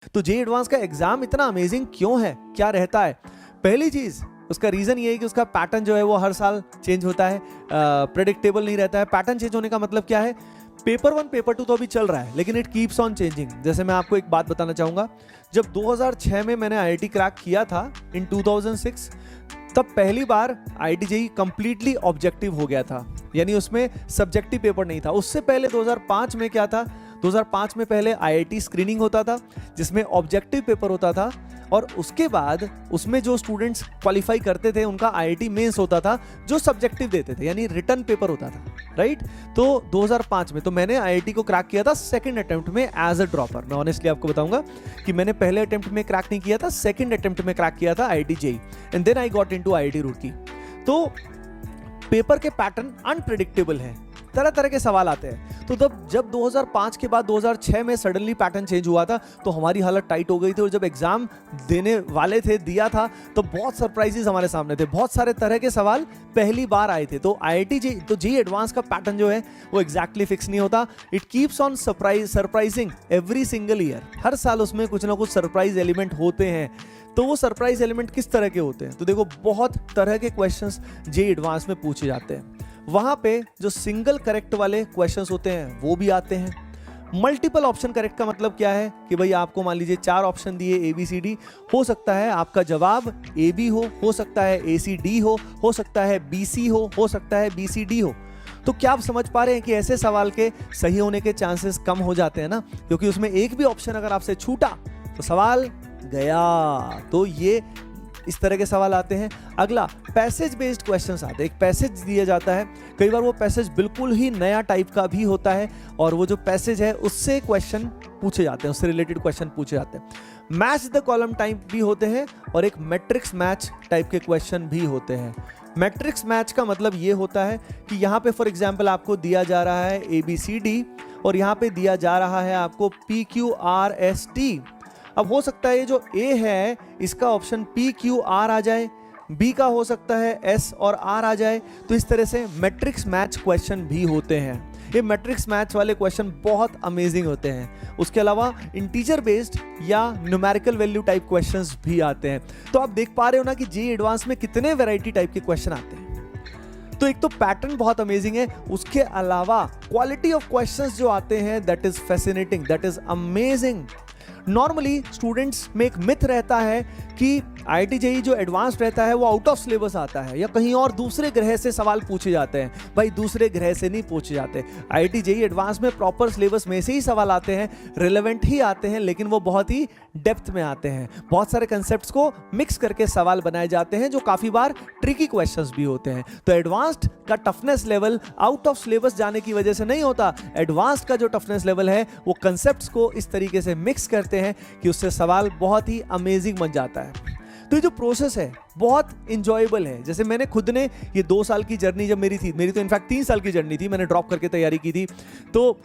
तो JEE advanced का exam इतना अमेजिंग क्यों है, क्या रहता है? पहली चीज उसका रीजन ये है कि उसका पैटर्न जो है वो हर साल चेंज होता है, प्रेडिक्टेबल नहीं रहता है। पैटर्न चेंज होने का मतलब क्या है? पेपर 1 पेपर 2 तो अभी चल रहा है, लेकिन इट कीप्स ऑन चेंजिंग। जैसे मैं आपको एक बात बताना चाहूंगा, जब 2006 में मैंने आईआईटी क्रैक किया था इन 2006, तब पहली बार आईआईटी जेईई कंप्लीटली ऑब्जेक्टिव हो गया था, यानी उसमें सब्जेक्टिव पेपर नहीं था। उससे पहले 2005 में क्या था? 2005 में पहले आईआईटी स्क्रीनिंग होता था जिसमें ऑब्जेक्टिव पेपर होता था, और उसके बाद उसमें जो स्टूडेंट्स क्वालिफाई करते थे उनका आईआईटी मेंस होता था जो सब्जेक्टिव देते थे, यानी रिटन पेपर होता था, राइट? तो 2005 में तो मैंने आईआईटी को क्रैक किया था सेकंड अटेम्प्ट में एज अ ड्रॉपर। मैं ऑनेस्टली आपको बताऊंगा कि मैंने पहले अटेम्प्ट में क्रैक नहीं किया था, सेकंड अटेम्प्ट में क्रैक किया था IIT JEE, and then I got into IIT Roorkee. तो पेपर के पैटर्न अनप्रेडिक्टेबल है, तरह तरह के सवाल आते हैं। तो जब 2005 के बाद 2006 में सडनली पैटर्न चेंज हुआ था तो हमारी हालत टाइट हो गई थी, और जब एग्जाम देने वाले थे, दिया था, तो बहुत सरप्राइजेस हमारे सामने थे, बहुत सारे तरह के सवाल पहली बार आए थे। तो आईआईटी जेईई तो जेईई एडवांस का पैटर्न जो है वो एग्जैक्टली फिक्स नहीं होता, it keeps on surprising every single year. हर साल उसमें कुछ ना कुछ सरप्राइज एलिमेंट होते हैं। तो वो सरप्राइज एलिमेंट किस तरह के होते हैं? तो देखो, बहुत तरह के क्वेश्चंस जेईई एडवांस में पूछे जाते हैं। वहां पे जो सिंगल करेक्ट वाले क्वेश्चंस होते हैं वो भी आते हैं। मल्टीपल ऑप्शन करेक्ट का मतलब क्या है कि भाई आपको मान लीजिए 4 ऑप्शन दिए ABCD, हो सकता है आपका जवाब AB हो सकता है ACD हो सकता है BC हो सकता है BCD हो। तो क्या आप समझ पा रहे हैं कि ऐसे सवाल के सही होने के चांसेस कम हो जाते हैं ना, क्योंकि उसमें एक भी ऑप्शन अगर आपसे छूटा तो सवाल गया। तो ये इस तरह के सवाल आते हैं। अगला पैसेज बेस्ड क्वेश्चंस आते हैं। एक पैसेज दिया जाता है, कई बार वो पैसेज बिल्कुल ही नया टाइप का भी होता है, और वो जो पैसेज है उससे क्वेश्चन पूछे जाते हैं, उससे रिलेटेड क्वेश्चन पूछे जाते हैं। मैच द कॉलम टाइप भी होते हैं, और एक मैट्रिक्स मैच टाइप के क्वेश्चन भी होते हैं। मैट्रिक्स मैच का मतलब ये होता है कि यहाँ पे फॉर एग्जाम्पल आपको दिया जा रहा है ABCD, और यहाँ पे दिया जा रहा है आपको PQRST। अब हो सकता है ये जो A है इसका ऑप्शन PQR आ जाए, B का हो सकता है S और R आ जाए। तो इस तरह से मैट्रिक्स मैच क्वेश्चन भी होते हैं। ये मैट्रिक्स मैच वाले क्वेश्चन बहुत अमेजिंग होते हैं। उसके अलावा इंटीजर बेस्ड या न्यूमेरिकल वैल्यू टाइप क्वेश्चंस भी आते हैं। तो आप देख पा रहे हो ना कि जेईई एडवांस में कितने वैरायटी टाइप के क्वेश्चन आते हैं। तो एक तो पैटर्न बहुत अमेजिंग है, उसके अलावा क्वालिटी ऑफ क्वेश्चंस जो आते हैं that is fascinating, that is amazing. Normally students में एक मिथ रहता है कि आईआईटी जेईई जो एडवांस रहता है वो आउट ऑफ सिलेबस आता है, या कहीं और दूसरे ग्रह से सवाल पूछे जाते हैं। भाई दूसरे ग्रह से नहीं पूछे जाते। आईआईटी जेईई एडवांस में प्रॉपर सिलेबस में से ही सवाल आते हैं, रिलेवेंट ही आते हैं, लेकिन वो बहुत ही डेप्थ में आते हैं। बहुत सारे कंसेप्ट्स को मिक्स करके सवाल बनाए जाते हैं जो काफी बार ट्रिकी क्वेश्चंस भी होते हैं। तो एडवांस्ड का toughness level out of syllabus जाने की वजह से नहीं होता। एडवांस्ड का जो टफनेस लेवल है वो कंसेप्ट्स को इस तरीके से मिक्स करते हैं कि उससे सवाल बहुत ही अमेजिंग बन जाता है। तो ये जो प्रोसेस है बहुत इंजॉयबल है। जैसे मैंने खुद ने ये 2 साल की जर्नी जब मेरी तो इनफैक्ट 3 साल की जर्नी थी, मैंने ड्रॉप करके तैयारी की थी। तो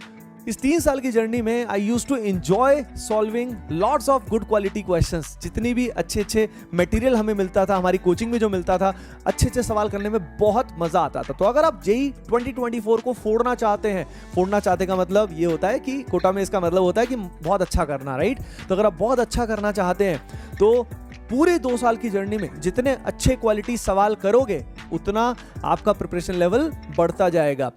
इस 3 साल की जर्नी में I used to enjoy solving lots of good quality questions. जितनी भी अच्छे मटेरियल हमें मिलता था, हमारी कोचिंग में जो मिलता था, अच्छे सवाल करने में बहुत मजा आता था। तो अगर आप जेईई 2024 को फोड़ना चाहते का मतलब ये होता है कि कोटा में इसका मतलब होता है कि बहुत अच्छा करना, राइट? तो अगर आप बहुत अच्छा करना चाहते हैं तो पूरे 2 साल की जर्नी में जितने अच्छे क्वालिटी सवाल करोगे उतना आपका प्रिपरेशन लेवल बढ़ता जाएगा।